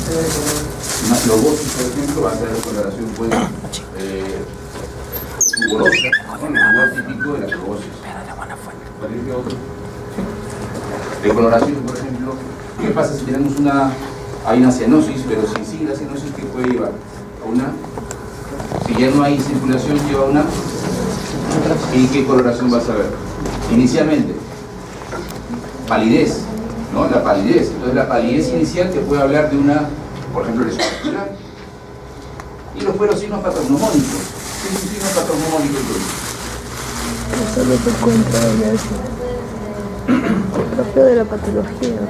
Una logosis, por ejemplo, va a ser coloración pues, rigurosa, ¿no? El lugar típico de la logosis. ¿Cuál otro? De coloración, por ejemplo, ¿qué pasa si tenemos hay una cianosis, pero si sigue la cianosis, ¿qué puede llevar? A una, si ya no hay circulación, lleva a una, ¿y qué coloración vas a ver? Inicialmente, palidez, ¿no? La palidez. Entonces la palidez inicial te puede hablar de una, por ejemplo, lesión vascular. Y los fueron signos patognomónicos. ¿Qué es un signo patognomónico entonces? Eso lo que encuentra propio de la patología.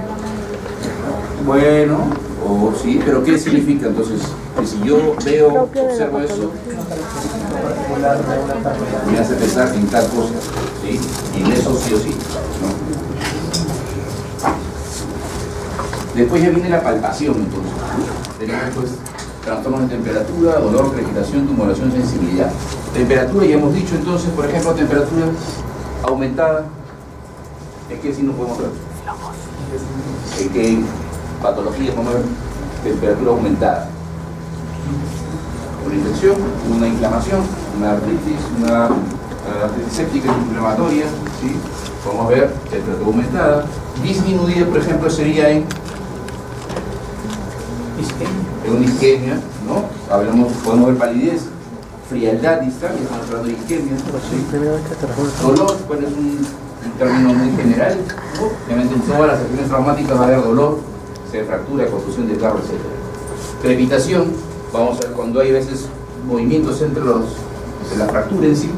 Bueno, o sí, pero ¿qué significa entonces? Que si yo veo, observo eso, me hace pensar en tal cosa, ¿sí? Y en eso sí o sí, ¿no? Después ya viene la palpación, entonces. Tenemos pues trastornos de temperatura, dolor, crepitación, tumoración, sensibilidad. Temperatura, ya hemos dicho entonces, por ejemplo, temperatura aumentada. ¿En qué signo podemos ver? ¿En qué patología podemos ver temperatura aumentada? Una infección, una inflamación, una artritis séptica inflamatoria, ¿sí? Podemos ver temperatura aumentada. Disminuida, por ejemplo, sería en una isquemia, ¿no? Podemos ver palidez, frialdad distal, estamos hablando de isquemia, ¿sí? Dolor, bueno, es un término muy general, ¿no? Obviamente en todas las acciones traumáticas va a haber dolor, sea fractura, contusión de carro, etc. Crepitación, vamos a ver cuando hay veces movimientos entre de la fractura en sí.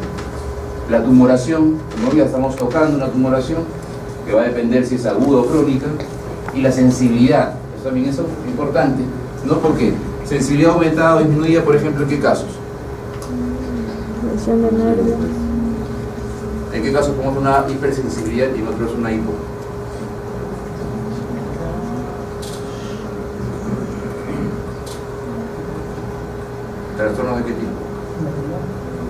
La tumoración, ¿no? Ya estamos tocando una tumoración que va a depender si es aguda o crónica. Y la sensibilidad, eso también es importante, ¿no? Porque sensibilidad aumentada o disminuida, por ejemplo, ¿en qué casos? Presión de nervios. ¿En qué casos ponemos una hipersensibilidad y en otros una hipo? ¿Trastornos de qué tipo?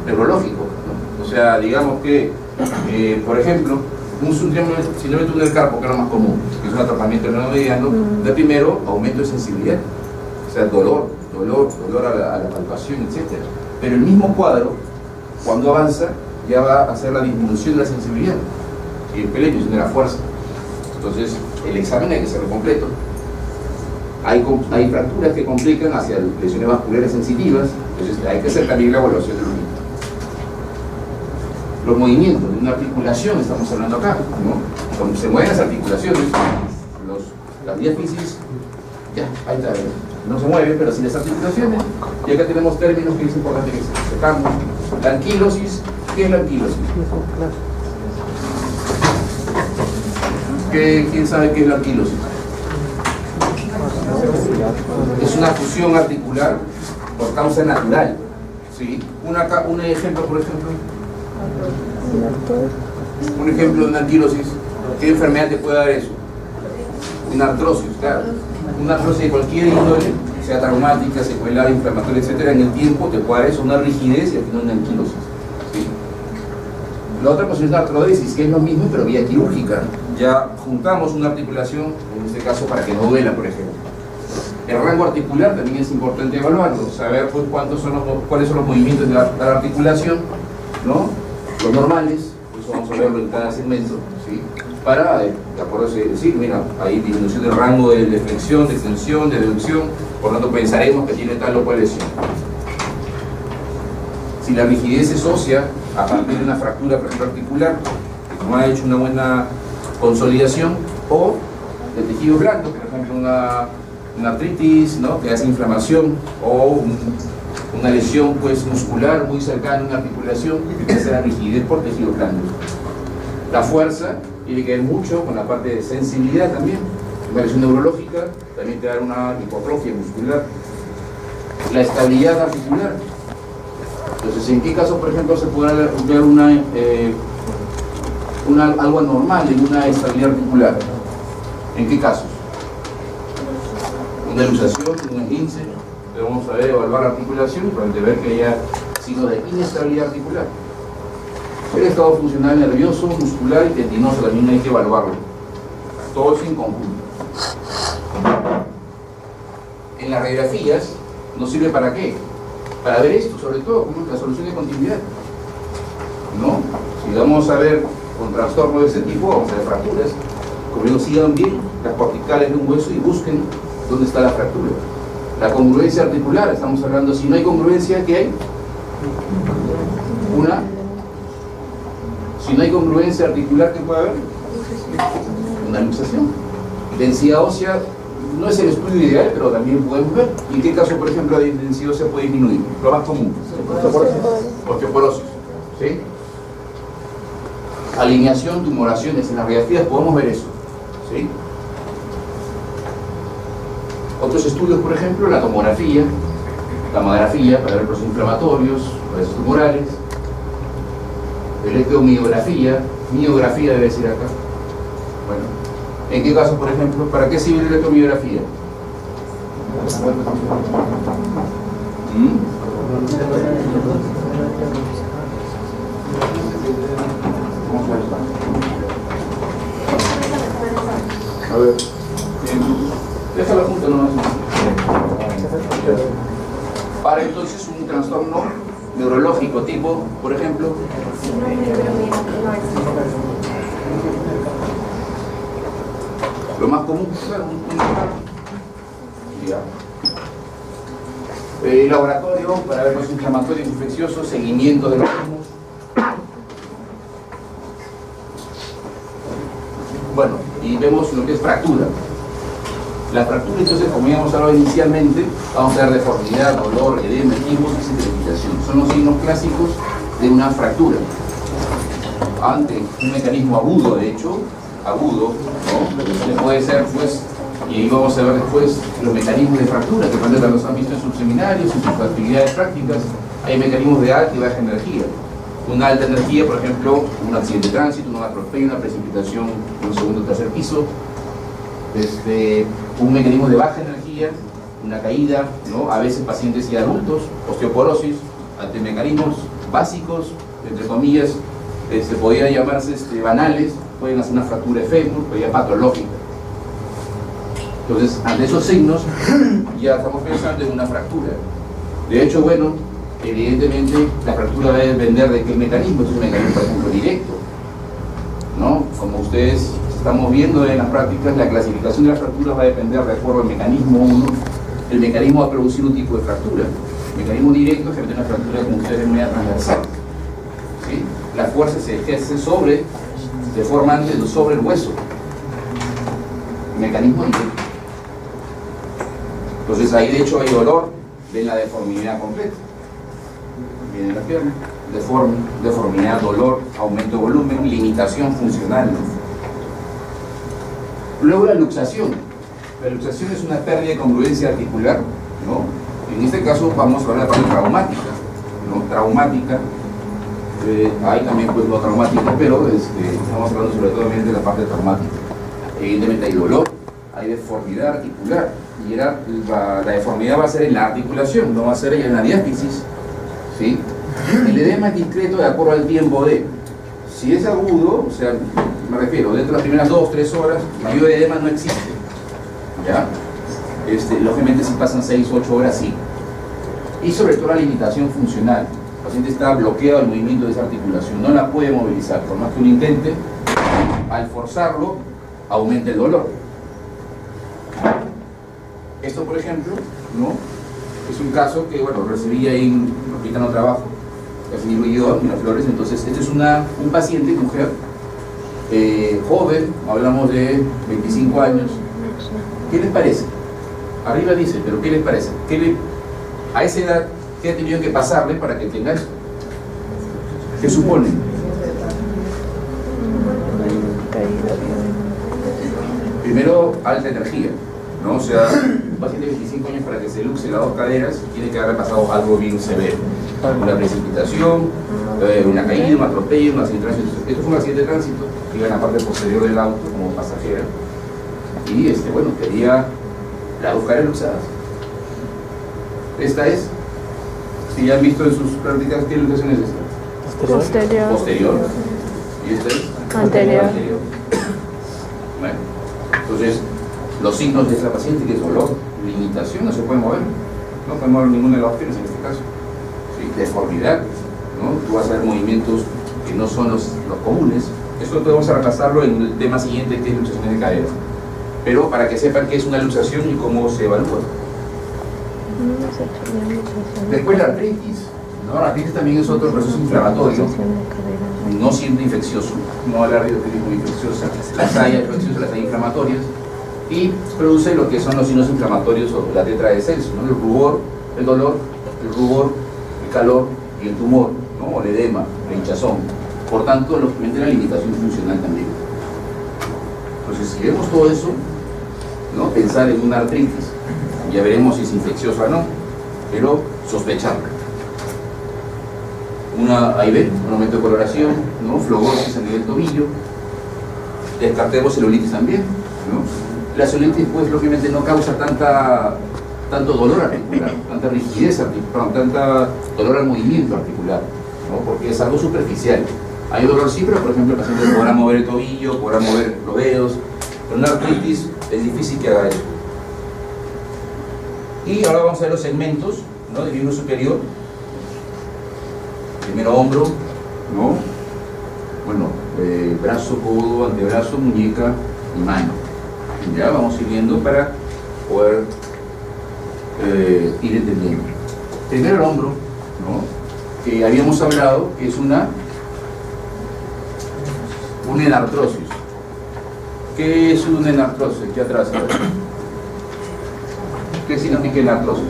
Neurológico, ¿no? O sea, digamos que, por ejemplo, un síndrome de túnel carpo, que es lo más común, que es un atrapamiento neuroediano, de primero aumento de sensibilidad, o sea, dolor a la palpación, etc. Pero el mismo cuadro, cuando avanza, ya va a hacer la disminución de la sensibilidad y el peligro de la fuerza. Entonces, el examen hay que hacerlo completo. Hay fracturas que complican hacia lesiones vasculares sensitivas, entonces hay que hacer también la evaluación de los mismos. Los movimientos de una articulación, estamos hablando acá, ¿no? Cuando se mueven las articulaciones, las diáfisis, ya, ahí está, no se mueve, pero si las articulaciones, y acá tenemos términos que es importante que sepamos. La anquilosis, ¿qué es la anquilosis? ¿Quién sabe qué es la anquilosis? Es una fusión articular por causa natural, ¿sí? Un ejemplo, por ejemplo. Un ejemplo de una anquilosis. ¿Qué enfermedad te puede dar eso? Una artrosis, claro. Una artrosis de cualquier índole, sea traumática, secuelar, inflamatoria, etcétera, en el tiempo te puede dar eso, una rigidez y al final una anquilosis, ¿sí? La otra cosa es la artrodesis, que es lo mismo pero vía quirúrgica. Ya juntamos una articulación, en este caso para que no duela, por ejemplo. El rango articular también es importante evaluarlo, saber pues, cuáles son los movimientos de la articulación, ¿no? Los normales, eso vamos a verlo en cada segmento, ¿sí? Para, de acuerdo a decir, mira, hay disminución del rango de flexión, de extensión, de deducción, por lo tanto pensaremos que tiene tal o cual lesión. Si la rigidez es ósea, a partir de una fractura, por ejemplo, articular, que no ha hecho una buena consolidación, o de tejido blando, por ejemplo, una artritis, ¿no? Que hace inflamación, o una lesión pues, muscular muy cercana a una articulación, que hace la rigidez por tejido blando. La fuerza tiene que ver mucho con la parte de sensibilidad también. Una lesión neurológica también te da una hipotrofia muscular. La estabilidad articular. Entonces, ¿en qué caso, por ejemplo, se puede ver algo anormal en una estabilidad articular? ¿En qué casos? Una luxación, un esguince. Vamos a ver, evaluar articulación para ver que haya signos de inestabilidad articular. El estado funcional nervioso, muscular y tendinoso también hay que evaluarlo. Todo eso en conjunto. en las radiografías nos sirve para qué? Para ver esto, sobre todo, como la solución de continuidad, ¿no? Si vamos a ver con trastorno de ese tipo, vamos a ver fracturas. Como digo, sigan bien las corticales de un hueso y busquen dónde está la fractura. La congruencia articular, estamos hablando, si no hay congruencia, ¿qué hay? Si no hay congruencia articular, ¿qué puede haber? Una luxación. Densidad ósea no es el estudio ideal, pero también podemos ver. ¿Y en qué caso, por ejemplo, la densidad ósea puede disminuir? Lo más común. Osteoporosis. ¿Sí? Alineación, tumoraciones en las radiografías, podemos ver eso. ¿Sí? Otros estudios, por ejemplo, la tomografía, la mamografía para ver procesos inflamatorios, procesos tumorales, electromiografía, miografía debe decir acá. Bueno, ¿en qué caso, por ejemplo? ¿Para qué sirve la electromiografía? A ver, déjala junta nomás. Para entonces un trastorno neurológico tipo, por ejemplo, lo más común, claro, laboratorio para ver los inflamatorios infecciosos, seguimiento de los mismos. Bueno, y vemos lo que es fractura. La fractura, entonces, como habíamos hablado inicialmente, vamos a ver deformidad, dolor, edema, equimos y cicatrización. Son los signos clásicos de una fractura. Ante un mecanismo agudo, de hecho, agudo, ¿no? Puede ser, pues, y ahí vamos a ver después los mecanismos de fractura, que cuando los han visto en sus seminarios, en sus actividades prácticas. Hay mecanismos de alta y baja energía. Una alta energía, por ejemplo, un accidente de tránsito, una atropello, una precipitación en un segundo o tercer piso. Un mecanismo de baja energía, una caída, ¿no? A veces pacientes y adultos, osteoporosis, ante mecanismos básicos, entre comillas, podrían llamarse banales, pueden hacer una fractura de fémur, podría ser patológica. Entonces, ante esos signos, ya estamos pensando en una fractura. De hecho, bueno, evidentemente la fractura va a depender de qué mecanismo. Es un mecanismo, por ejemplo, directo, ¿no? Como ustedes estamos viendo en las prácticas, la clasificación de las fracturas va a depender de acuerdo al mecanismo 1. El mecanismo va a producir un tipo de fractura. El mecanismo directo es una fractura, como ustedes ven, media transversal, ¿sí? La fuerza se ejerce de forma antes sobre el hueso. El mecanismo directo. Entonces ahí de hecho hay dolor, ven la deformidad completa. Viene la pierna, deformidad, dolor, aumento de volumen, limitación funcional. Luego la luxación. La luxación es una pérdida de congruencia articular, ¿no? En este caso vamos a hablar de la parte traumática, ¿no? Traumática. Hay también pues no traumática, pero estamos hablando sobre todo de la parte traumática. Evidentemente hay dolor, hay deformidad articular, y la deformidad va a ser en la articulación, no va a ser en la diástasis, ¿sí? El edema es discreto de acuerdo al tiempo de, si es agudo, o sea, me refiero, dentro de las primeras 2-3 horas, mayor edema no existe, ¿ya? Lógicamente si pasan 6-8 horas, sí. Y sobre todo la limitación funcional. El paciente está bloqueado al movimiento de esa articulación, no la puede movilizar, por más que uno intente, al forzarlo, aumenta el dolor. Esto, por ejemplo, ¿no? Es un caso que, bueno, recibí ahí, ahorita no trabajo, recibí Miraflores. Entonces, este es un paciente, mujer, joven, hablamos de 25 años. ¿Qué les parece? Arriba dice, pero ¿qué les parece? A esa edad, ¿qué ha tenido que pasarle para que tenga esto? ¿Qué suponen? Primero, alta energía, ¿no? O sea, un paciente de 25 años para que se luxe las dos caderas tiene que haber pasado algo bien severo. Una precipitación, una caída, un atropello, un accidente de tránsito. Esto fue un accidente de tránsito, iba en la parte posterior del auto como pasajera. Y bueno, tenía las dos caderas luxadas. Esta es, si ya han visto en sus prácticas, ¿qué luxación es esta? Posterior. Posterior. ¿Y esta es? Anterior. Bueno, entonces, los signos de esta paciente, que es dolor, limitación, no se puede mover, no puede mover ninguna de las opciones en este caso. ¿Sí? Deformidad, ¿no? Tú vas a ver movimientos que no son los comunes. Esto podemos reemplazarlo en el tema siguiente, que es luxaciones de cadera. Pero para que sepan qué es una luxación y cómo se evalúa. Después la artritis. ¿No? La artritis también es otro proceso inflamatorio, no siendo infeccioso, no hablar de artritis muy infecciosa. Las hay infecciosas, las hay inflamatorias, y produce lo que son los signos inflamatorios o la tetra de Celso, ¿no? El rubor, el dolor, el rubor, el calor y el tumor, ¿no? O el edema, la hinchazón. Por tanto, lógicamente la limitación funcional también. Entonces, si vemos todo eso, ¿no? Pensar en una artritis, ya veremos si es infecciosa o no, pero sospecharla. Una AIB, un aumento de coloración, ¿no? Flogorosis a nivel tobillo, descartemos celulitis también, ¿no? La celulitis, pues, lógicamente no causa tanto dolor articular, tanta rigidez articular, tanta dolor al movimiento articular, ¿no? Porque es algo superficial. Hay dolor sí, pero por ejemplo el paciente podrá mover el tobillo, podrá mover los dedos, pero una artritis es difícil que haga eso. Y ahora vamos a ver los segmentos, ¿no? Del miembro superior. Primero hombro, ¿no? Bueno, brazo, codo, antebrazo, muñeca y mano. Ya vamos siguiendo para poder ir entendiendo. Primero el hombro, ¿no? Que habíamos hablado que es una enartrosis. ¿Qué es una enartrosis? Aquí atrás. ¿Qué significa enartrosis?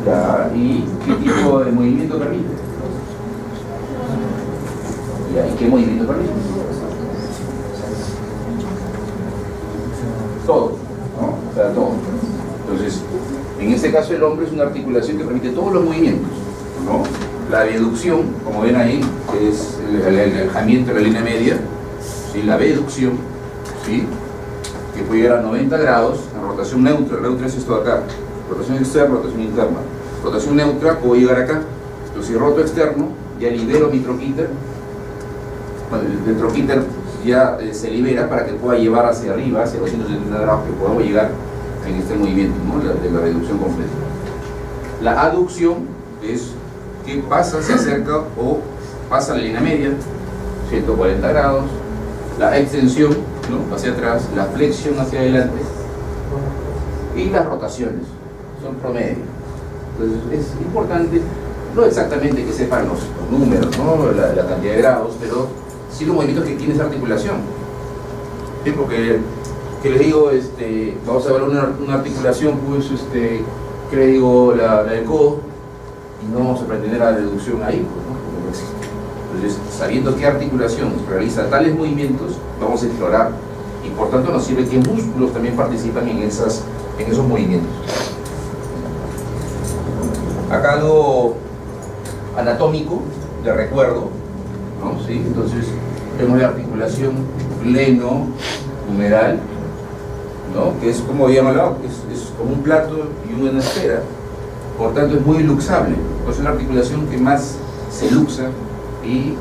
Ya, ¿y qué tipo de movimiento permite? Ya, ¿y qué movimiento permite? Todo, ¿no? O sea, todo. Entonces, en este caso el hombro es una articulación que permite todos los movimientos, ¿no? La abducción, como ven ahí, que es el alejamiento de la línea media, ¿sí? La abducción, ¿sí? Que puede llegar a 90 grados, en rotación neutra. La neutra es esto de acá. Rotación externa, rotación interna. Rotación neutra, puedo llegar acá. Entonces, si roto externo, ya libero mi troquíter. Bueno, el troquíter ya se libera para que pueda llevar hacia arriba, hacia 270 grados, que podamos llegar en este movimiento, ¿no? De la reducción completa. La aducción es que pasa, se acerca o pasa la línea media, 140 grados. La extensión, ¿no? Hacia atrás, la flexión hacia adelante. Y las rotaciones son promedio. Entonces es importante, no exactamente que sepan los números, ¿no? La cantidad de grados, pero sí los movimientos que tiene esa articulación. ¿Sí? Porque, que les digo, vamos a ver una articulación, pues, que les digo, la del codo, y no vamos a pretender la deducción ahí, pues, ¿no? Porque no existe. Entonces, sabiendo qué articulación realiza tales movimientos, vamos a explorar, y por tanto nos sirve que músculos también participan en esos movimientos. Acá algo anatómico de recuerdo, ¿no? ¿Sí? Entonces vemos la articulación glenohumeral, ¿no? Que es como habíamos hablado, es como un plato y una esfera, por tanto es muy luxable, pues es la articulación que más se luxa y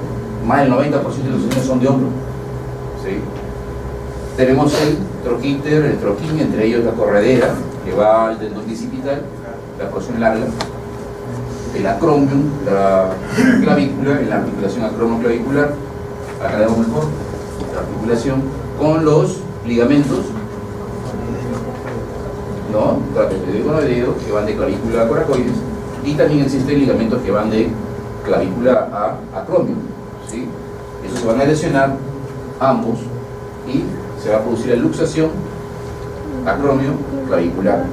más del 90% de los lesiones son de hombro, ¿sí? Tenemos el troquíter, el troquín, entre ellos la corredera, que va al tendón bicipital, la porción larga, el acromion, la clavícula, en la articulación acromioclavicular, acá vemos mejor, la articulación con los ligamentos, ¿no? Trapezoideo conoideo, que van de clavícula a coracoides, y también existen ligamentos que van de clavícula a acromion, ¿sí? Esos se van a lesionar ambos y se va a producir la luxación acromio-clavicular,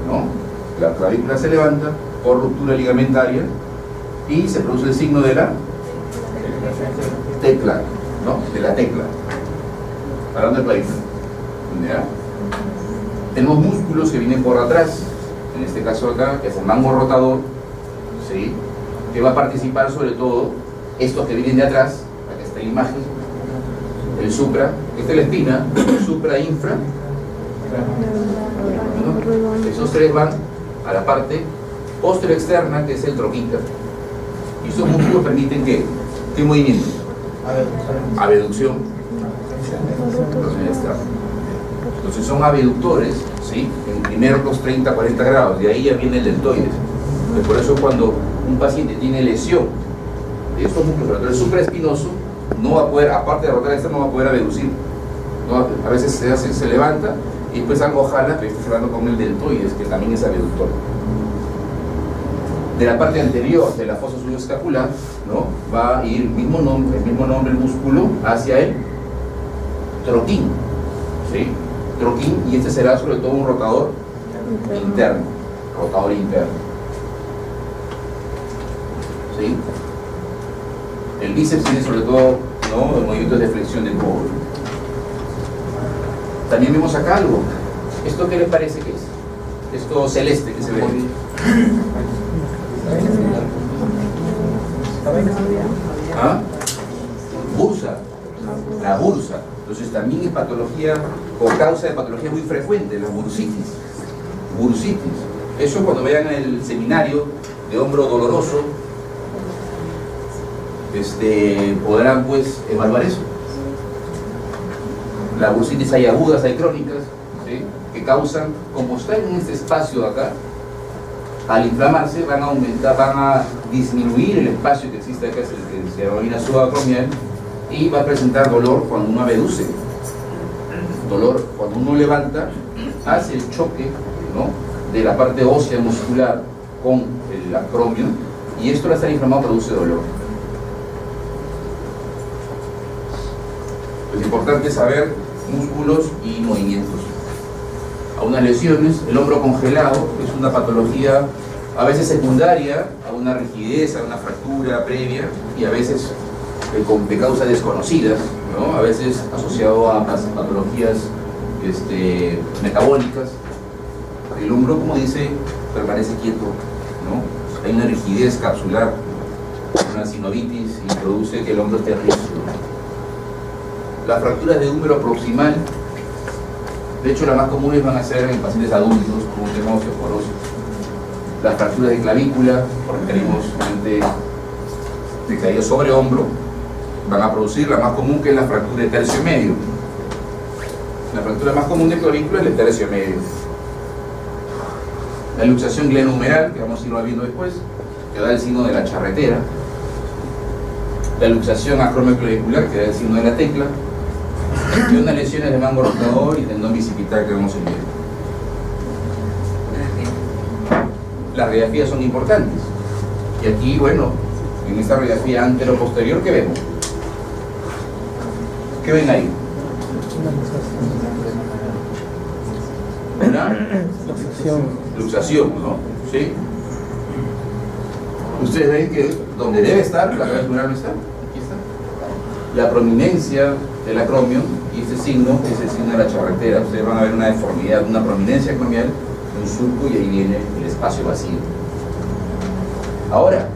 ¿no? La clavícula se levanta por ruptura ligamentaria y se produce el signo de la tecla, ¿no? De la tecla, hablando de clavícula. ¿Ya? Tenemos músculos que vienen por atrás, en este caso acá, que es el mango rotador, ¿sí? Que va a participar sobre todo estos que vienen de atrás, acá está la imagen, el supra, esta es la espina, supra e infra, ¿no? Esos tres van a la parte posterior externa, que es el troquíter, y esos músculos permiten ¿qué movimiento? Abducción, Entonces son abductores, ¿sí? En primeros los 30-40 grados, de ahí ya viene el deltoides. Entonces, por eso cuando un paciente tiene lesión de estos músculos rotatorios supraespinosos, no va a poder, aparte de rotar esta, no va a poder abducir. ¿No? A veces se levanta y después algo jala, pero está hablando con el deltoides, que también es abductor. De la parte anterior de la fosa subescapular, ¿no? Va a ir el mismo nombre del músculo hacia el troquín, ¿sí? Troquín, y este será sobre todo un rotador interno, ¿sí? El bíceps tiene sobre todo, ¿no?, movimientos de flexión de codo. También vemos acá algo. ¿Esto qué les parece que es? Esto celeste que se ve. ¿Ah? Bursa. La bursa. Entonces también es patología o causa de patología muy frecuente, la bursitis. Bursitis. Eso cuando vean el seminario de hombro doloroso, podrán pues evaluar eso. La bursitis hay agudas, hay crónicas, ¿sí?, que causan, como está en este espacio de acá, al inflamarse van a aumentar, van a disminuir el espacio que existe acá, que se denomina subacromial, y va a presentar dolor cuando uno abduce. Dolor cuando uno levanta, hace el choque, ¿no?, de la parte ósea muscular con el acromio, y esto al estar inflamado produce dolor. Es importante saber músculos y movimientos. A unas lesiones, el hombro congelado es una patología a veces secundaria a una rigidez, a una fractura previa, y a veces de causas desconocidas, ¿no?, a veces asociado a patologías metabólicas. El hombro, como dice, permanece quieto, ¿no? Hay una rigidez capsular, una sinovitis, y produce que el hombro esté rígido. Las fracturas de húmero proximal, de hecho las más comunes van a ser en pacientes adultos con un tema osteoporosis. Las fracturas de clavícula, por mecanismos de caída sobre hombro, van a producir la más común, que es la fractura de tercio medio. La fractura más común de clavícula es el tercio medio. La luxación glenohumeral, que vamos a irlo viendo después, que da el signo de la charretera. La luxación acromioclavicular, que da el signo de la tecla. Y unas lesiones de mango rotador y tendón bicipital que vemos en video. Las radiografías son importantes. Y aquí, bueno, en esta radiografía antero-posterior, ¿qué vemos? ¿Qué ven ahí? Una luxación, ¿no? ¿Sí? Ustedes ven que donde debe estar, la cabeza no está. Aquí está. La prominencia del acromio, y este signo es el signo de la charretera. Ustedes van a ver una deformidad, una prominencia acromial, un surco, y ahí viene el espacio vacío. Ahora,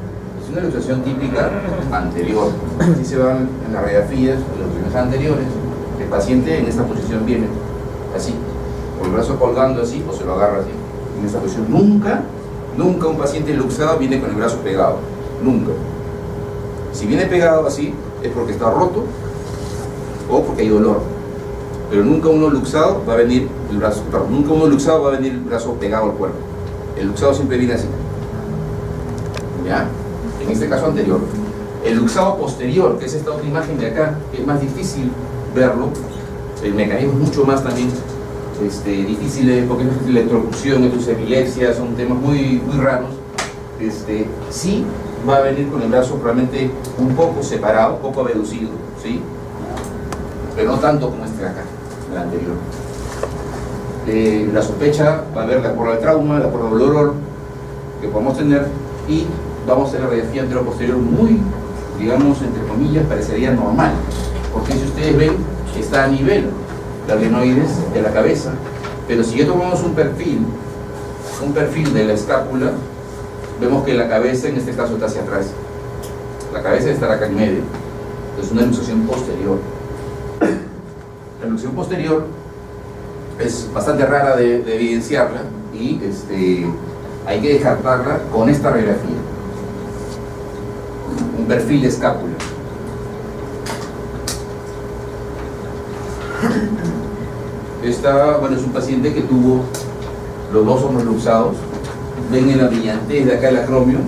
es una luxación típica anterior. Así se van en las radiografías, en las luxaciones anteriores. El paciente en esta posición viene así, con el brazo colgando así, o se lo agarra así. En esta posición nunca un paciente luxado viene con el brazo pegado. Nunca. Si viene pegado así, es porque está roto o porque hay dolor. Pero nunca uno luxado va a venir el brazo, nunca uno luxado va a venir el brazo pegado al cuerpo. El luxado siempre viene así. ¿Ya? En este caso anterior. El luxado posterior, que es esta otra imagen de acá, que es más difícil verlo, el mecanismo es mucho más también difícil, porque es electrocución, es epilepsia, son temas muy raros. Sí va a venir con el brazo probablemente un poco separado, un poco abducido, ¿sí? Pero no tanto como este de acá, el anterior. La sospecha va a haber por el trauma, por el dolor que podemos tener, y vamos a hacer la radiografía antero-posterior muy, digamos, entre comillas, parecería normal, porque si ustedes ven, está a nivel la glenoides de la cabeza. Pero si ya tomamos un perfil de la escápula, vemos que la cabeza en este caso está hacia atrás. La cabeza estará acá en medio. Es una luxación posterior. La luxación posterior es bastante rara de evidenciarla, y hay que descartarla con esta radiografía. Un perfil de escápula. Esta, bueno, es un paciente que tuvo los dos hombros luxados. Ven en la brillantez de acá el acromio.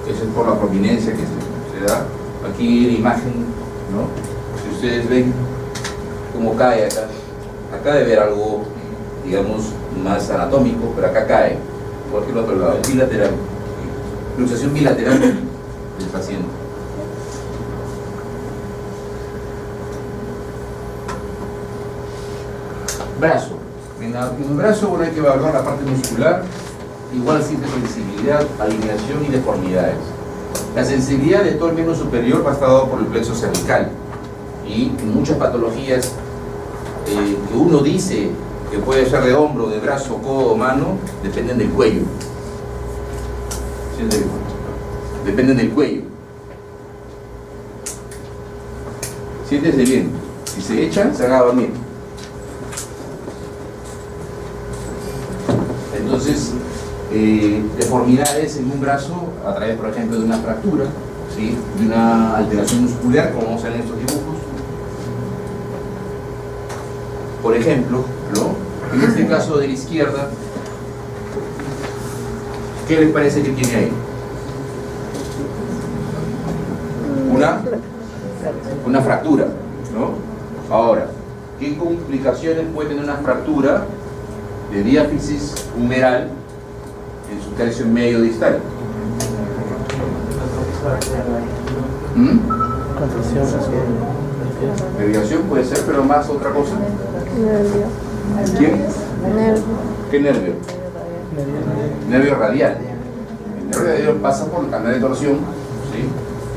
Eso es por la prominencia que se da. Aquí la imagen, ¿no? Si ustedes ven cómo cae acá. Acá debe haber algo, digamos, más anatómico, pero acá cae. Igual que el otro lado, es bilateral. Luxación bilateral del paciente. Brazo. En el brazo, bueno, hay que evaluar la parte muscular. Igual siente sensibilidad, alineación y deformidades. La sensibilidad de todo el miembro superior va a estar dado por el plexo cervical. Y muchas patologías que uno dice que puede ser de hombro, de brazo, codo, mano, dependen del cuello. Dependen del cuello. Siéntese bien. Si se echan, se haga dormir. Entonces, deformidades en un brazo a través, por ejemplo, de una fractura, ¿sí? De una alteración muscular, como vamos a ver en estos dibujos. Por ejemplo, ¿no? En este caso de la izquierda, ¿qué les parece que tiene ahí? Una fractura, ¿no? Ahora, ¿qué complicaciones puede tener una fractura de diáfisis humeral en su tercio medio distal? Mediación puede ser, pero más otra cosa. Nervio. ¿Quién? Nervio. ¿Qué nervio? Nervio radial. El nervio radial pasa por el canal de torsión, ¿sí?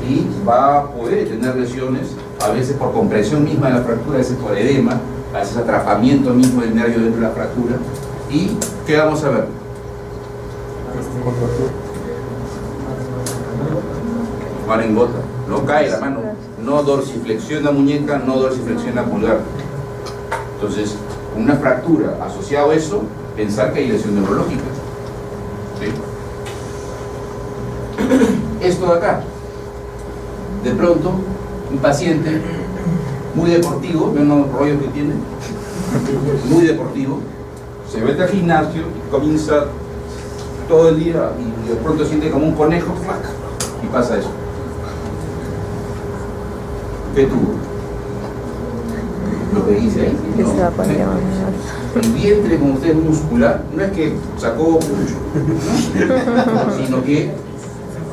Y va a poder tener lesiones, a veces por compresión misma de la fractura, a veces por edema, a veces atrapamiento mismo del nervio dentro de la fractura. ¿Y qué vamos a ver? Mano en gota, no cae la mano, no dorsiflexiona muñeca, no dorsiflexiona pulgar. Entonces, una fractura asociado a eso, pensar que hay lesión neurológica. ¿Sí? Esto de acá, de pronto, un paciente muy deportivo, ven los rollos que tiene, muy deportivo, se mete al gimnasio y comienza todo el día y de pronto siente como un conejo, ¡flac! Y pasa eso. ¿Qué tuvo? Lo que dice ahí, ¿no? El vientre, como usted es muscular, no es que sacó mucho, ¿no? Sino que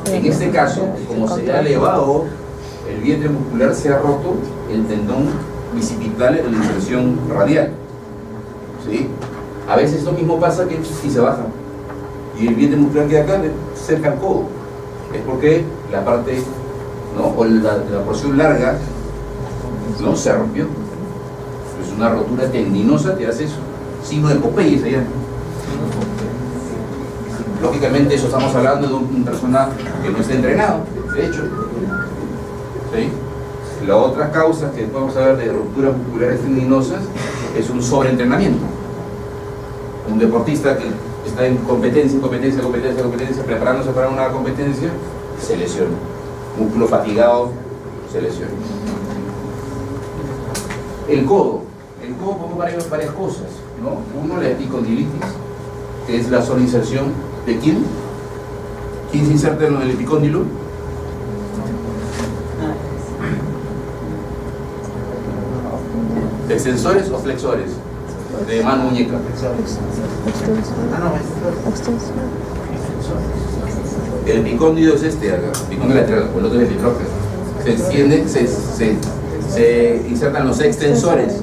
en este caso, como se ha elevado el vientre muscular, se ha roto el tendón bicipital en la inserción radial. ¿Sí? A veces esto mismo pasa que si se baja y el vientre muscular queda acá, cerca al codo. Es porque la parte, ¿no? O la porción larga, ¿no? Se rompió. Es una rotura tendinosa, te hace eso. Signo de Popeye se llama. Lógicamente, eso estamos hablando de una persona que no está entrenado, de hecho. ¿Sí? La otra causa que podemos saber de rupturas musculares tendinosas es un sobreentrenamiento. Un deportista que está en competencia, preparándose para una competencia, se lesiona. Músculo fatigado, se lesiona. El codo podemos ver varias cosas, ¿no? Uno, la epicondilitis, que es la sola inserción de ¿quién? ¿Quién se inserta en el epicóndilo? ¿Extensores o flexores? De mano muñeca. El epicóndilo es este acá, el epicóndilo lateral, o el otro es el epitrófeo. Se extiende, se insertan los extensores.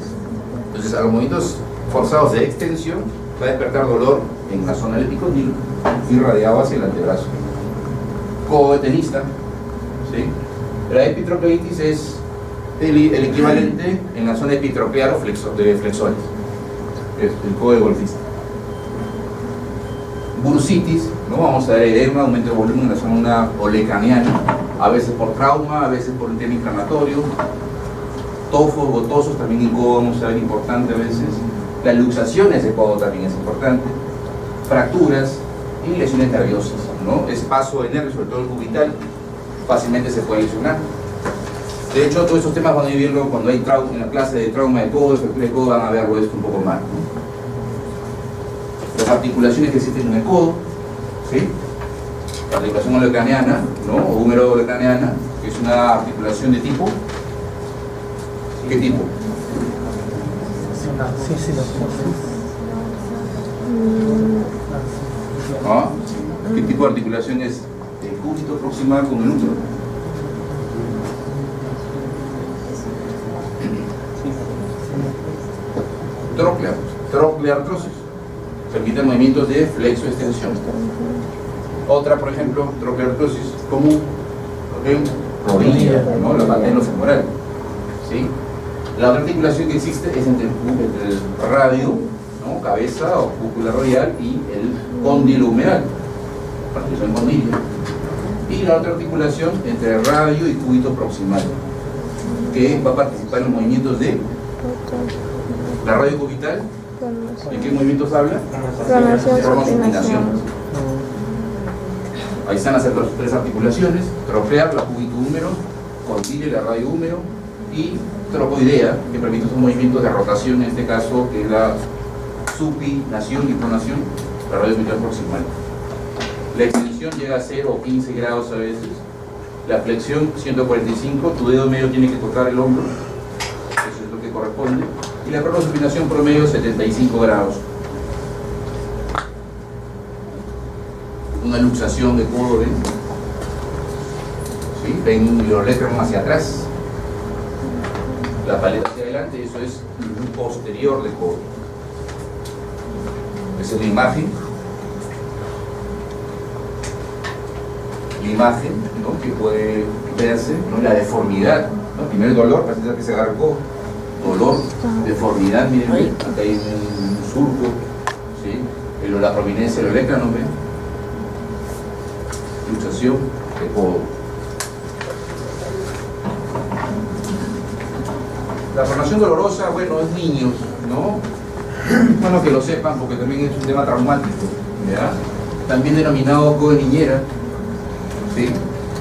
Entonces, a los movimientos forzados de extensión va a despertar dolor en la zona del epicóndilo, irradiado hacia el antebrazo. Codo de tenista, ¿sí? La epitrocleitis es el equivalente en la zona epitropeal o de flexores. Es el codo de golfista. Bursitis, ¿no? Vamos a ver edema, aumento de volumen en la zona olecraniana, a veces por trauma, a veces por un tema inflamatorio. Tofos, gotosos, también el codo vamos a ver importante a veces. Las luxaciones de codo también es importante. Fracturas y lesiones nerviosas, ¿no? Espacio de nervios, sobre todo el cubital, fácilmente se puede lesionar. De hecho, todos estos temas van a vivirlo cuando hay trauma, en la clase de trauma de codo, fractura de codo, van a verlo esto un poco más, ¿no? Las articulaciones que existen en el codo, ¿sí? La articulación olecraneana, ¿no? O húmero olecraneana, que es una articulación de tipo. ¿Qué tipo? ¿Ah? ¿Qué tipo de articulación es? El cúbito proximal con el útero. Trocleartrosis. Permite movimientos de flexo-extensión. Otra, por ejemplo, trocleartrosis común, rodilla, ¿no? La patelo-femoral. ¿Sí? La otra articulación que existe es entre el radio, ¿no? Cabeza o cúpula radial, y el cóndilo humeral, articulación condilo. Y la otra articulación entre el radio y cúbito proximal, que va a participar en los movimientos de la radio cubital. ¿De qué movimientos habla? Pronosupinación. Ahí están las tres articulaciones: troclear, la cúbito húmero, condilo, la radio húmero, y trocoidea, que permite esos movimientos de rotación, en este caso, que es la supinación y pronación, la radio cubital proximal. La extensión llega a 0 o 15 grados a veces. La flexión 145, tu dedo medio tiene que tocar el hombro, eso es lo que corresponde. Y la pronosupinación promedio 75 grados. Una luxación de codo, ¿ven? ¿Sí? Ven el olecranon hacia atrás, la paleta hacia adelante, eso es un posterior de codo. Esa es la imagen. La imagen, ¿no? Que puede verse, ¿no? La deformidad, ¿no? Primero el dolor, parece que se agarra el codo. Dolor, deformidad, miren, acá hay un surco, ¿sí? La prominencia del olecranon, ¿ven? Luxación de codo. La formación dolorosa, bueno, es niños, ¿no? Bueno, que lo sepan porque también es un tema traumático, ¿ya? También denominado codo de niñera, ¿sí?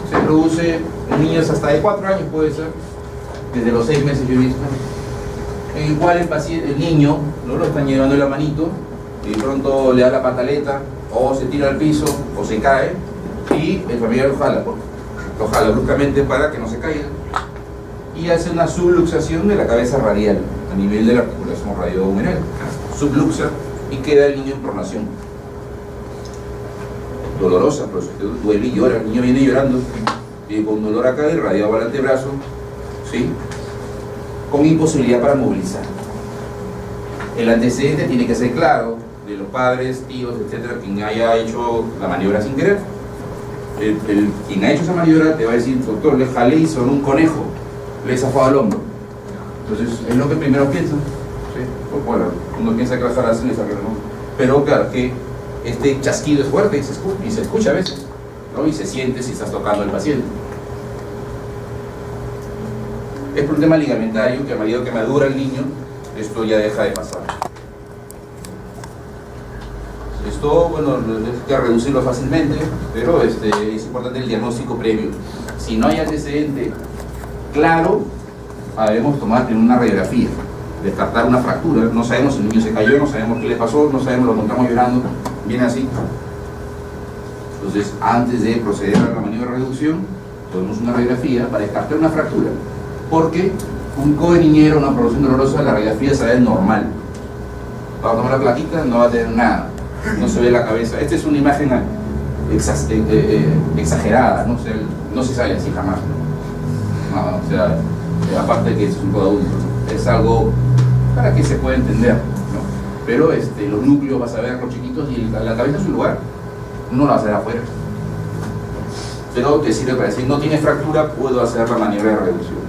Se produce en niños hasta de 4 años, puede ser, desde los 6 meses yo he visto, en el cual el niño, ¿no? Lo están llevando en la manito y de pronto le da la pataleta, o se tira al piso, o se cae, y el familiar lo jala bruscamente para que no se caiga, y hace una subluxación de la cabeza radial a nivel de la articulación radiohumeral, subluxa, y queda el niño en pronación. Dolorosa, pero duele y llora, el niño viene llorando, y con dolor acá irradiado al antebrazo, ¿sí? Con imposibilidad para movilizar. El antecedente tiene que ser claro, de los padres, tíos, etcétera, quien haya hecho la maniobra sin querer. Quien ha hecho esa maniobra te va a decir: doctor, le jalé y son un conejo, le he zafado el hombro. Entonces es lo que primero piensan, ¿sí? Bueno, uno piensa que la jala así, le saca el hombro, pero claro que este chasquido es fuerte y se escucha a veces, ¿no? Y se siente si estás tocando al paciente. Es por un tema ligamentario que a medida que madura el niño, esto ya deja de pasar. Esto, bueno, hay que reducirlo fácilmente, pero es importante el diagnóstico previo. Si no hay antecedente claro, debemos tomar en una radiografía, descartar una fractura. No sabemos si el niño se cayó, no sabemos qué le pasó, no sabemos, lo encontramos llorando, viene así. Entonces, antes de proceder a la maniobra de reducción, tomamos una radiografía para descartar una fractura, porque un codo de niñera, una producción dolorosa, la radiografía se ve normal. Para tomar la plaquita no va a tener nada, no se ve la cabeza. Esta es una imagen exagerada, no se sale así jamás, ¿no? No, o sea, aparte de que es un codo adulto, ¿no? Es algo para que se pueda entender, ¿no? Pero los núcleos vas a ver los chiquitos y la cabeza en su lugar, no la vas a ver afuera. Pero te sirve para decir: no tiene fractura, puedo hacer la maniobra de reducción.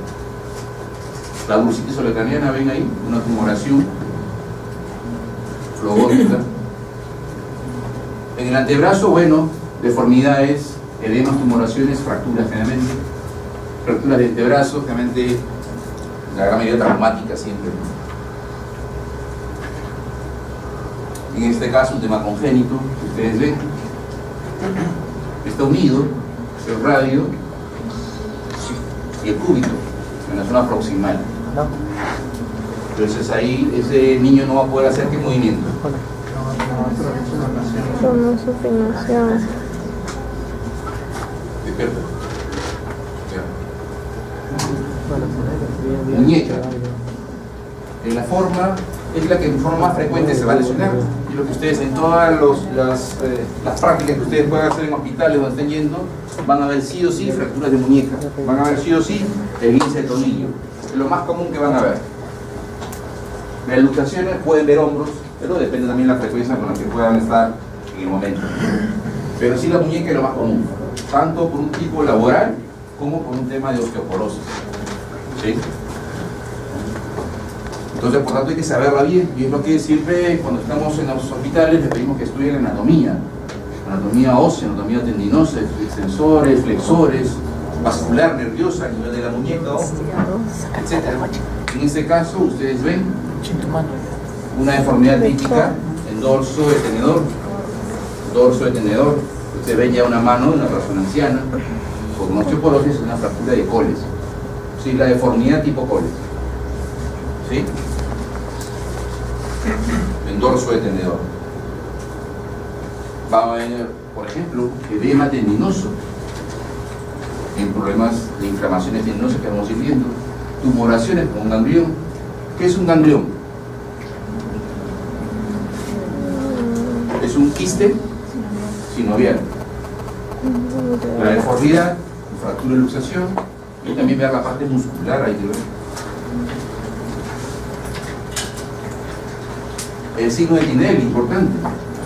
La bursitis olecraniana, ven ahí, una tumoración flogótica. En el antebrazo, bueno, deformidades, edemas, tumoraciones, fracturas generalmente. Fracturas de antebrazo, generalmente la gran mayoría traumática siempre. En este caso, un tema congénito, que ustedes ven, está unido, el radio y el cúbito. en la zona proximal. Entonces ahí ese niño no va a poder hacer qué movimiento. Como supinación. Despierta. Muñeca. En la forma es la que en forma más frecuente se va a lesionar. Y lo que ustedes en todas las prácticas que ustedes puedan hacer en hospitales donde estén yendo, van a ver sí o sí fracturas de muñeca, van a ver sí o sí esguince de tobillo. Es lo más común que van a ver. Las luxaciones pueden ver hombros, pero depende también de la frecuencia con la que puedan estar en el momento. Pero sí la muñeca es lo más común, tanto por un tipo laboral como por un tema de osteoporosis. ¿Sí? Entonces, por tanto, hay que saberla bien, y es lo que siempre cuando estamos en los hospitales les pedimos que estudien anatomía ósea, anatomía tendinosa, extensores, flexores, vascular, nerviosa, a nivel de la muñeca, etc. En este caso, ustedes ven una deformidad típica en dorso de tenedor. Ustedes ven ya una mano de una persona anciana con osteoporosis, una fractura de coles. Sí, la deformidad tipo coles. ¿Sí? En dorso de tenedor. Vamos a ver, por ejemplo, edema tendinoso, en problemas de inflamaciones tendinosas que vamos a ir viendo, tumoraciones con un ganglión. ¿Qué es un ganglión? Es un quiste sinovial. La deformidad, fractura y luxación, y también ver la parte muscular ahí. El signo de Tinel, importante.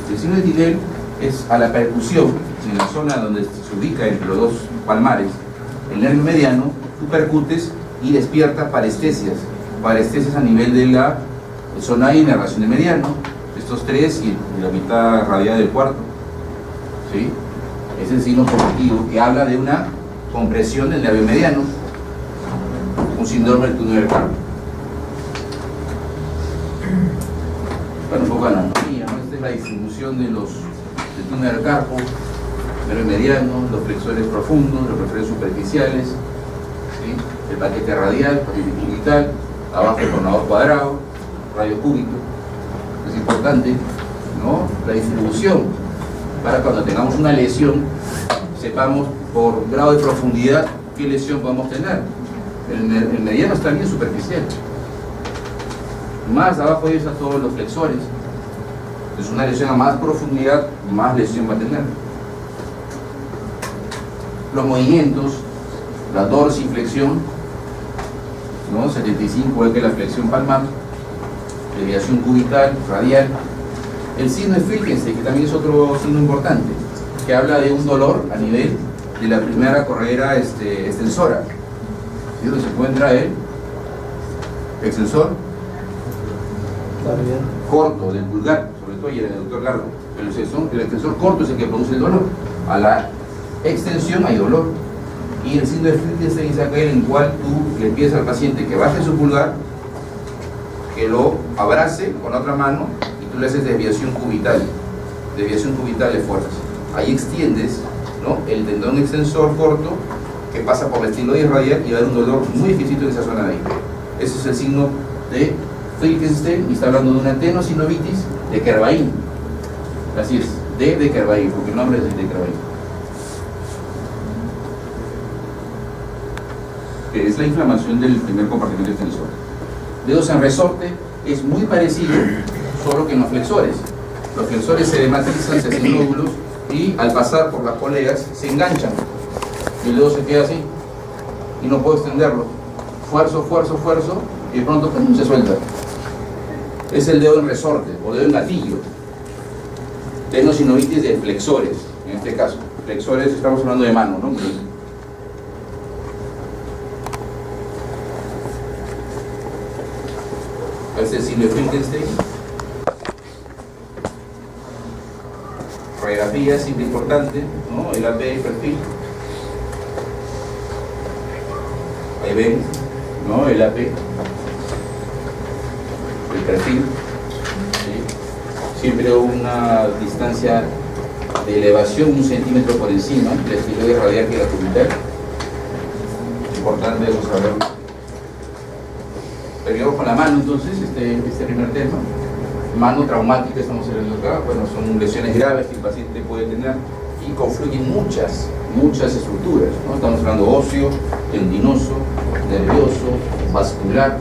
El signo de Tinel es a la percusión en la zona donde se ubica entre los dos palmares, el nervio mediano, tú percutes y despiertas parestesias a nivel de la zona de inervación del mediano, estos tres y la mitad radial del cuarto. ¿Sí? Es el signo positivo que habla de una compresión del nervio mediano, un síndrome del túnel del carpo. Bueno, un poco de anatomía, ¿no? Esta es la distribución del túnel del carpo, nervio mediano, los flexores profundos, los flexores superficiales, ¿sí? El paquete radial, paquete cubital, abajo el coronador cuadrado, radio cúbico. Es importante, ¿no? La distribución, para cuando tengamos una lesión, sepamos por grado de profundidad qué lesión podemos tener. El mediano está bien superficial. Más abajo de eso están todos los flexores. Entonces una lesión a más profundidad, más lesión va a tener. Los movimientos, la dorsiflexión, ¿no? 75 es que la flexión palmar, desviación cubital, radial. El signo de Filkenstein, que también es otro signo importante, que habla de un dolor a nivel de la primera corredera extensora. ¿Sí? Donde se encuentra el extensor corto del pulgar, sobre todo y el aductor largo. El extensor corto es el que produce el dolor. A la extensión hay dolor. Y el signo de Filkenstein es aquel en cual tú le pides al paciente que baje su pulgar, que lo abrace con la otra mano y tú le haces desviación cubital de fuerzas. Ahí extiendes, ¿no? El tendón extensor corto que pasa por la estiloide radial y va a dar un dolor muy difícil en esa zona de ahí. Ese es el signo de Filkenstein y está hablando de una tenosinovitis de Kervain. Así es, de Kervain, porque el nombre es de Kervain. Que es la inflamación del primer compartimento extensor. Dedos en resorte es muy parecido, solo que en los flexores. Los flexores se dematizan, se hacen nódulos y al pasar por las poleas se enganchan. Y el dedo se queda así y no puedo extenderlo. Fuerzo y de pronto ¡pum!, se suelta. Es el dedo en resorte o dedo en gatillo. Tenosinovitis de flexores, en este caso. Flexores, estamos hablando de mano, ¿no? Este es el signo de Filkenstein. Radiografía, siempre importante, ¿no? El AP, perfil. Ahí ven, ¿no? El AP, el perfil. ¿Sí? Siempre una distancia de elevación 1 centímetro por encima, la estiloide radial que la cubital. Importante eso saberlo. Terminamos con la mano entonces, este primer tema. Mano traumática, estamos hablando acá, bueno, son lesiones graves que el paciente puede tener y confluyen muchas estructuras, ¿no? Estamos hablando óseo, tendinoso, nervioso, vascular,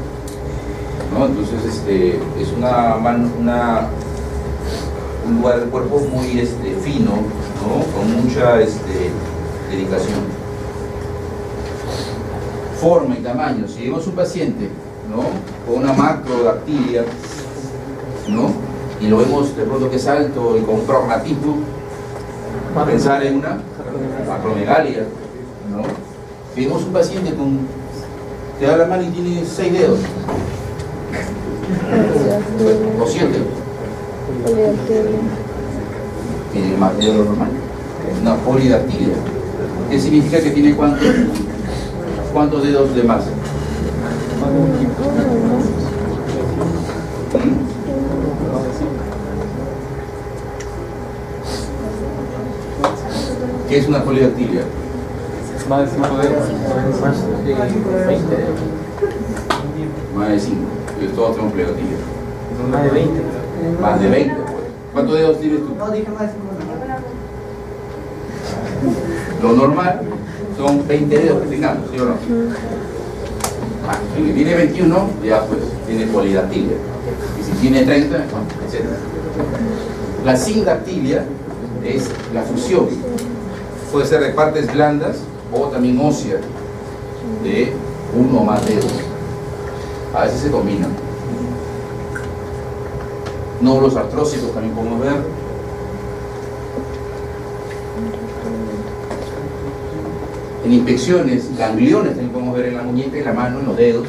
¿no? Entonces es un lugar del cuerpo muy fino, ¿no? Con mucha dedicación. Forma y tamaño. Si vemos un paciente, ¿no? Con una macrodactilia, ¿no? Y lo vemos de pronto que es alto y con prognatismo, para pensar en una macromegalia, ¿no? Si vemos un paciente te da la mano y tiene 6 dedos o 7, tiene más dedos de lo normal, una polidactilia. ¿Qué significa que tiene cuántos dedos de más? ¿Qué es una polidactilia? Más de 5 dedos, más de 20 dedos. Más de 5. Todos tenemos polidactilia. Más de 20. Más de 20. ¿Cuántos dedos tienes tú? No, dije más de 5. Lo normal son 20 dedos que tengamos, ¿sí o no? El que tiene 21 ya pues tiene polidactilia. Y si tiene 30, etc. La sindactilia es la fusión. Puede ser de partes blandas o también óseas de uno o más dedos. A veces se combinan. Nódulos artrósicos también podemos ver. En inspecciones, gangliones también podemos ver en la muñeca, en la mano, en los dedos.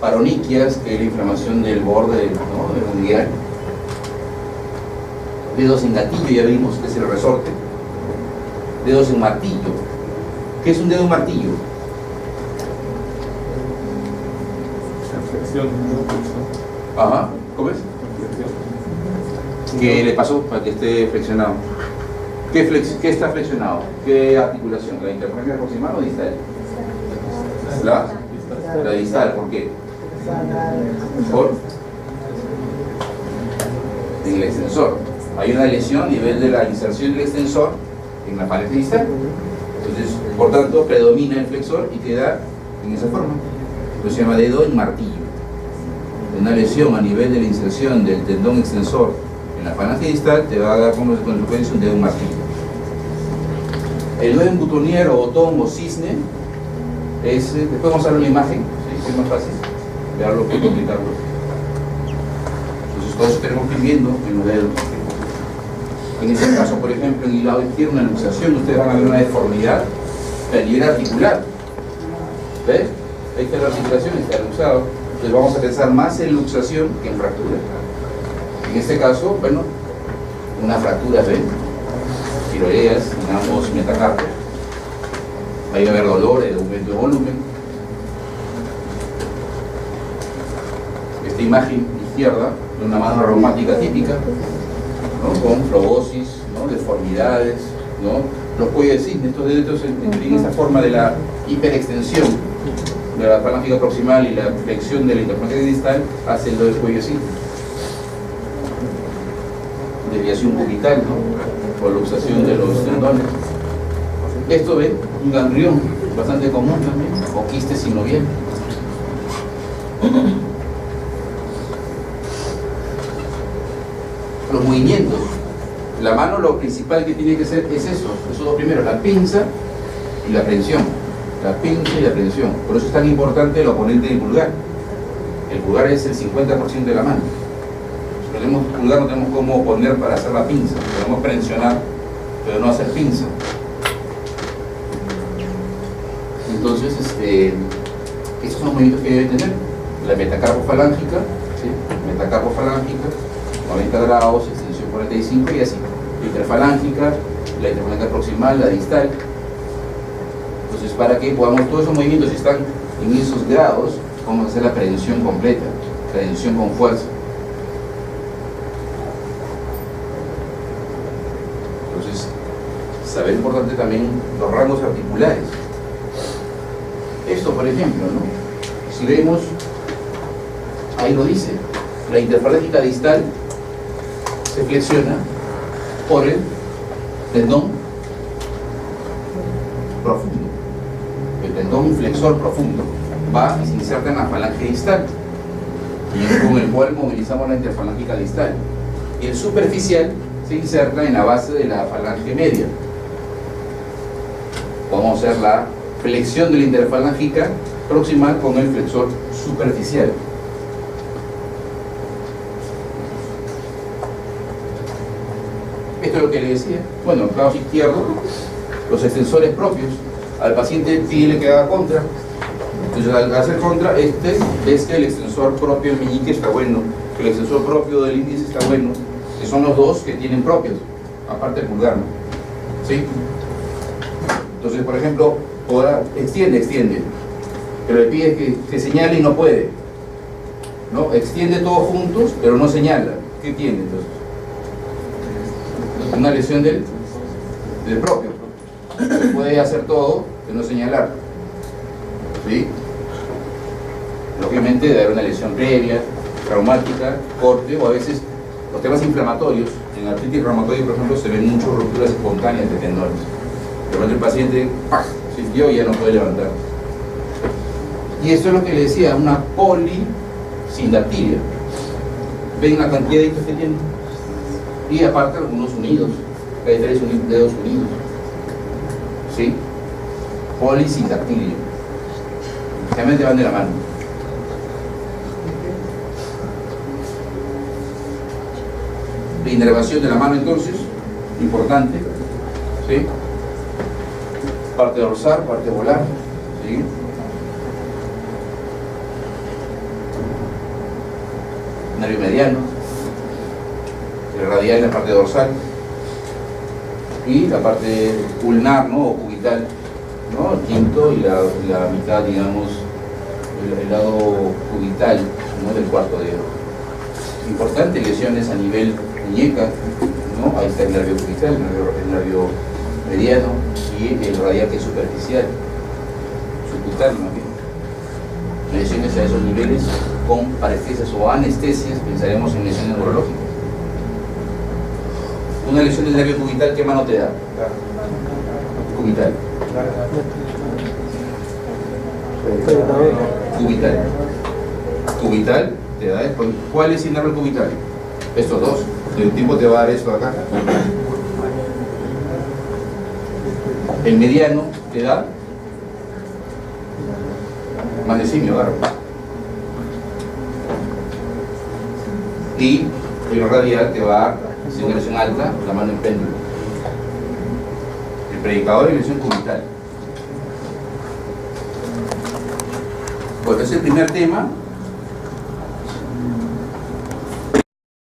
Paroniquias, que es la inflamación del borde, ¿no?, del unguial. Dedos en gatillo, ya vimos que es el resorte. Dedos en martillo. ¿Qué es un dedo en martillo? Ajá, ¿cómo es? ¿Qué le pasó para que esté flexionado? ¿Qué está flexionado? ¿Qué articulación? ¿La interferencia proximal o distal? La distal, ¿por qué? ¿Por? En el extensor. Hay una lesión a nivel de la inserción del extensor en la pared distal. Entonces, por tanto, predomina el flexor y queda en esa forma. Entonces se llama dedo en martillo. Una lesión a nivel de la inserción del tendón extensor en la falange distal te va a dar como consecuencia un dedo en martillo. El dedo en butonier o botón o cisne es, después vamos a ver una imagen, ¿sí? Es más fácil verlo que complicarlo. Entonces todo eso tenemos que ir viendo en los dedos. En este caso, por ejemplo, en el lado izquierdo, una luxación, ustedes van a ver una deformidad a nivel articular. ¿Ves? Ahí está la articulación, está luxado. Entonces vamos a pensar más en luxación que en fractura. En este caso, bueno, una fractura, ¿ven? Tiroideas en ambos metacarpos. Ahí va a haber dolor, el aumento de volumen. Esta imagen izquierda de una mano reumática típica, ¿no?, con flebosis, ¿no?, deformidades, ¿no? Los cuellos de cisne, estos dedos tienen esta forma de la hiperextensión de la falange proximal y la flexión de la interfalange distal hacia el cuello de cisne. Desviación cubital, ¿no?, o luxación de los tendones. Esto, ven, un ganglión bastante común también, o quiste sinovial. Los movimientos. La mano, lo principal que tiene que ser es eso, esos dos primeros, la pinza y la prensión. La pinza y la prensión. Por eso es tan importante el oponente del pulgar. El pulgar es el 50% de la mano. Si no tenemos pulgar, no tenemos cómo poner para hacer la pinza. Podemos presionar, pero no hacer pinza. Entonces, estos son los movimientos que debe tener. La metacarpofalángica, ¿sí?, metacarpofalángica, 90 grados, extensión 45 y así. La interfalángica, la interfalángica proximal, la distal. Entonces, para que podamos, todos esos movimientos, si están en esos grados, vamos a hacer la prehensión completa, prehensión con fuerza. Entonces, saber importante también los rangos articulares. Esto, por ejemplo, ¿no? Si vemos ahí lo dice. La interfalángica distal se flexiona por el tendón profundo. El tendón flexor profundo va y se inserta en la falange distal, con el cual movilizamos la interfalángica distal. Y el superficial se inserta en la base de la falange media. Vamos a hacer la flexión de la interfalángica proximal con el flexor superficial. Esto es lo que le decía. Bueno, el lado izquierdo, los extensores propios. Al paciente pídele que haga contra. Entonces, al hacer contra, ves que el extensor propio del meñique está bueno, que el extensor propio del índice está bueno, que son los dos que tienen propios, aparte del pulgar, ¿no? ¿Sí? Entonces, por ejemplo, extiende, pero le pide que señale y no puede, ¿no? Extiende todos juntos, pero no señala. ¿Qué tiene entonces? Una lesión del propio. Puede hacer todo, pero no señalar. ¿Sí? Lógicamente debe haber una lesión previa, traumática, corte, o a veces los temas inflamatorios. En artritis reumatoide, por ejemplo, se ven muchas rupturas espontáneas de tendones. De repente el paciente sintió y ya no puede levantar. Y eso es lo que le decía, una polisindactilia. Ven la cantidad de hitos que tiene. Y aparte algunos unidos, hay 3 dedos unidos. ¿Sí? Polisindactilia. Realmente van de la mano. La inervación de la mano entonces, importante. ¿Sí? Parte dorsal, parte volar. ¿Sí? Nervio mediano. El radial en la parte dorsal. Y la parte ulnar, ¿no? O cubital, ¿no? El quinto y la mitad, digamos, el lado cubital, ¿no? Del cuarto dedo. Importantes lesiones a nivel muñeca, ¿no? Ahí está el nervio cubital, el nervio mediano y el radial que es superficial, subcutáneo más bien. Lesiones a esos niveles con parestesias o anestesias, pensaremos en lesiones neurológicas. Una lesión del nervio cubital, ¿qué mano te da? Cubital. Cubital. Cubital te da. ¿Cuál es el nervio cubital? Estos dos. El tipo te va a dar esto acá. El mediano te da magnesimio, agarro. Y el radial te va a dar señalación alta, la mano en péndulo. El predicador y lesión cubital. Bueno, ese es el primer tema.